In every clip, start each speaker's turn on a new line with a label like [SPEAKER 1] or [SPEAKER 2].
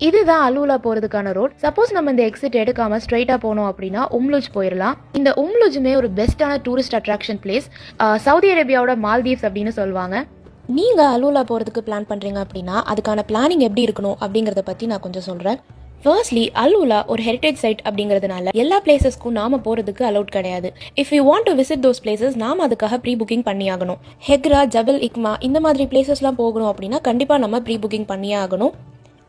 [SPEAKER 1] இதுதான் அலூலா போறதுக்கான road. Suppose நம்ம இந்த எக்ஸிட் எடுக்காம ஸ்ட்ரைட்டா போனோம் அப்படின்னா உம்லுஜ் போயிடலாம். இந்த உம்லுஜுமே ஒரு பெஸ்டான டூரிஸ்ட் அட்ராக்ஷன் பிளேஸ். சவுதி அரேபியாவோட மால்தீவ்ஸ் அப்படின்னு சொல்லுவாங்க. நீங்கள் அலூலா போகிறதுக்கு பிளான் பண்ணுறீங்க அப்படின்னா அதுக்கான பிளானிங் எப்படி இருக்கணும் அப்படிங்கிறத பற்றி நான் கொஞ்சம் சொல்கிறேன். ஃபர்ஸ்ட்லி, அலூலா ஒரு ஹெரிட்டேஜ் சைட் அப்படிங்கிறதுனால எல்லா பிளேசஸ்க்கும் நாம போகிறதுக்கு அலௌட் கிடையாது. If you want to visit those places நாம அதுக்காக ப்ரீ புக்கிங் பண்ணி ஆகணும். ஹெக்ரா, ஜபல் இக்மா இந்த மாதிரி பிளேசஸ்லாம் போகணும் அப்படின்னா கண்டிப்பாக நம்ம ப்ரீ புக்கிங் பண்ணியே ஆகணும்.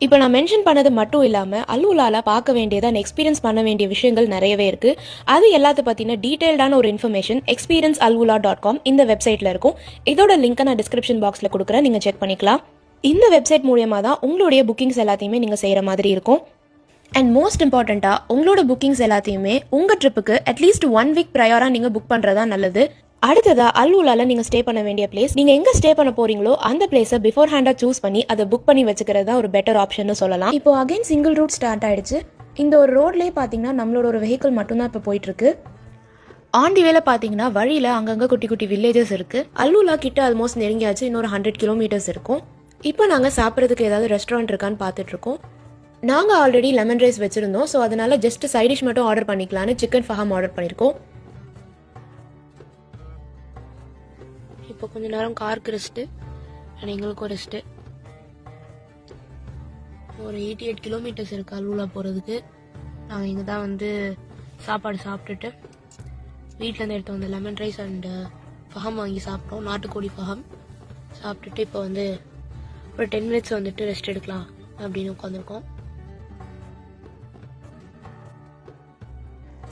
[SPEAKER 1] இப்போ நான் மென்ஷன் பண்ணது மட்டும் இல்லாமல் அலூலால பார்க்க வேண்டியதான் எக்ஸ்பீரியன்ஸ் பண்ண வேண்டிய விஷயங்கள் நிறையவே இருக்குது. அது எல்லாத்த பற்றின டீட்டெயில்டான ஒரு இன்ஃபர்மேஷன் experiencealula.com இந்த வெப்சைட்டில் இருக்கும். இதோட லிங்க்கை நான் டிஸ்கிரிப்ஷன் பாக்ஸில் கொடுக்குறேன், நீங்கள் செக் பண்ணிக்கலாம். இந்த வெப்சைட் மூலியமாக தான் உங்களுடைய புக்கிங்ஸ் எல்லாத்தையுமே நீங்கள் செய்கிற மாதிரி இருக்கும். அண்ட் மோஸ்ட் இம்பார்ட்டண்ட்டாக உங்களோட புக்கிங்ஸ் எல்லாத்தையுமே உங்கள் ட்ரிப்புக்கு அட்லீஸ்ட் 1 வீக் ப்ரையராக நீங்கள் புக் பண்ணுறதா நல்லது. அடுத்ததா அலூலால நீங்க ஸ்டே பண்ண வேண்டிய பிளேஸ், நீங்க எங்க ஸ்டே பண்ண போறீங்களோ அந்த பிளேஸை பிஃபோர் ஹேண்டா சூஸ் பண்ணி அதை புக் பண்ணி வச்சுக்கிறது தான் ஒரு பெட்டர் ஆப்ஷன் சொல்லலாம். இப்போ அகைன் சிங்கிள் ரூட் ஸ்டார்ட் ஆயிடுச்சு. இந்த ஒரு ரோட்லேயே பார்த்தீங்கன்னா நம்மளோட ஒரு வெஹிக்கிள் மட்டும்தான் இப்போ போயிட்டு இருக்கு. ஆன் தி வேல பார்த்தீங்கன்னா வழியில் அங்கங்கே குட்டி குட்டி வில்லேஜஸ் இருக்கு. அலூலா கிட்ட ஆல்மோஸ்ட் நெருங்கியாச்சு, இன்னொரு 100 கிலோமீட்டர்ஸ் இருக்கும். இப்போ நாங்கள் சாப்பிட்றதுக்கு ஏதாவது ரெஸ்டாரண்ட் இருக்கான்னு பார்த்துட்டு இருக்கோம். நாங்கள் ஆல்ரெடி லெமன் ரைஸ் வச்சிருந்தோம், ஸோ அதனால ஜஸ்ட் சைட் டிஷ் மட்டும் ஆர்டர் பண்ணிக்கலான்னு சிக்கன் ஃபஹம் ஆர்டர் பண்ணியிருக்கோம். இப்போ கொஞ்ச நேரம் காருக்கு ரெஸ்ட்டு அண்ட் எங்களுக்கும் ரெஸ்ட்டு. ஒரு 88 கிலோமீட்டர்ஸ் இருக்குது அலூலா போகிறதுக்கு. நாங்கள் இங்கே தான் வந்து சாப்பாடு சாப்பிட்டுட்டு வீட்டிலேருந்து எடுத்து வந்த லெமன் ரைஸ் அண்டு ஃபஹம் வாங்கி சாப்பிட்டோம். நாட்டுக்கோழி ஃபஹம் சாப்பிட்டுட்டு இப்போ வந்து ஒரு 10 மினிட்ஸ் வந்துட்டு ரெஸ்ட் எடுக்கலாம் அப்படின்னு உட்காந்துருக்கோம்.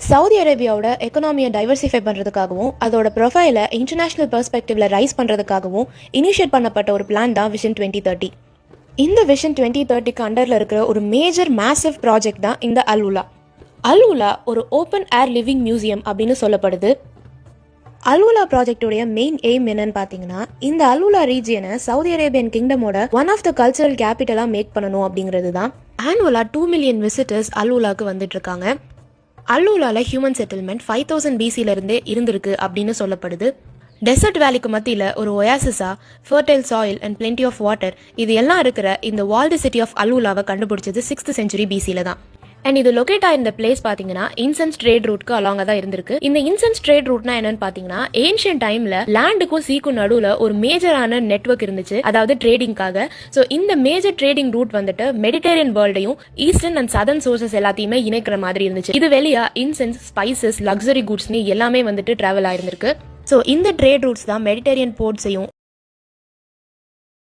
[SPEAKER 1] சவுதி அரேபியாவோட எக்கனாமியை டைவர்சிஃபை பண்ணுறதுக்காகவும் அதோட ப்ரொஃபைலை இன்டர்நேஷனல் பெர்ஸ்பெக்டிவ்ல ரைஸ் பண்ணுறதுக்காகவும் இனிஷியேட் பண்ணப்பட்ட ஒரு பிளான் தான் விஷன் 2030. இந்த விஷன் 2030க்கு அண்டரில் இருக்கிற ஒரு மேஜர் மேசிவ் ப்ராஜெக்ட் தான் இந்த அலூலா. அலூலா ஒரு ஓப்பன் ஏர் லிவிங் மியூசியம் அப்படின்னு சொல்லப்படுது. அலூலா ப்ராஜெக்டோடைய மெயின் எய்ம் என்னன்னு பார்த்தீங்கன்னா இந்த அலூலா ரீஜியனை சவுதி அரேபியன் கிங்டமோட ஒன் ஆஃப் த கல்ச்சரல் கேபிட்டலாக மேக் பண்ணணும் அப்படிங்கிறது தான். ஆனுவலாக 2 மில்லியன் விசிட்டர்ஸ் அலூலாவுக்கு வந்துட்டு இருக்காங்க. அலூலால ஹியூமன் செட்டில்மெண்ட் 5000 BCலேருந்தே இருந்திருக்கு அப்படின்னு சொல்லப்படுது. டெசர்ட் வேலிக்கு மத்தியில் ஒரு ஒயாசிஸா, fertile soil and plenty of water இது எல்லாம் இருக்கிற இந்த வால்டு சிட்டி ஆஃப் அலூலாவை கண்டுபிடிச்சது 6th century BCல தான். அண்ட் இது லொகேட் ஆயிருந்த பிளேஸ் பார்த்தீங்கன்னா இன்சென்ஸ் ட்ரேட் ரூட்க்கு அலாங்க தான் இருந்திருக்கு. இந்த இன்சென்ஸ் ட்ரேட் ரூட்னா என்னன்னு பார்த்தீங்கன்னா ஏன்ஷியன் டைம்ல லேண்டுக்கும் சீக்கும் நடுவில் ஒரு மேஜரான நெட்வொர்க் இருந்துச்சு, அதாவது ட்ரேடிங்காக. ஸோ இந்த மேஜர் ட்ரேடிங் ரூட் வந்துட்டு மெடிட்டரேனியன் வேர்ல்டையும் ஈஸ்டர்ன் அண்ட் சதர்ன் சோர்சஸ் எல்லாத்தையுமே இணைக்கிற மாதிரி இருந்துச்சு. இது வெளியா இன்சென்ஸ், ஸ்பைசஸ், லக்ஸரி குட்ஸ்னு எல்லாமே வந்துட்டு டிராவல் ஆயிருந்திருக்கு. ஸோ இந்த ட்ரேட் ரூட்ஸ் தான் மெடிட்டரேனியன் போர்ட்ஸையும்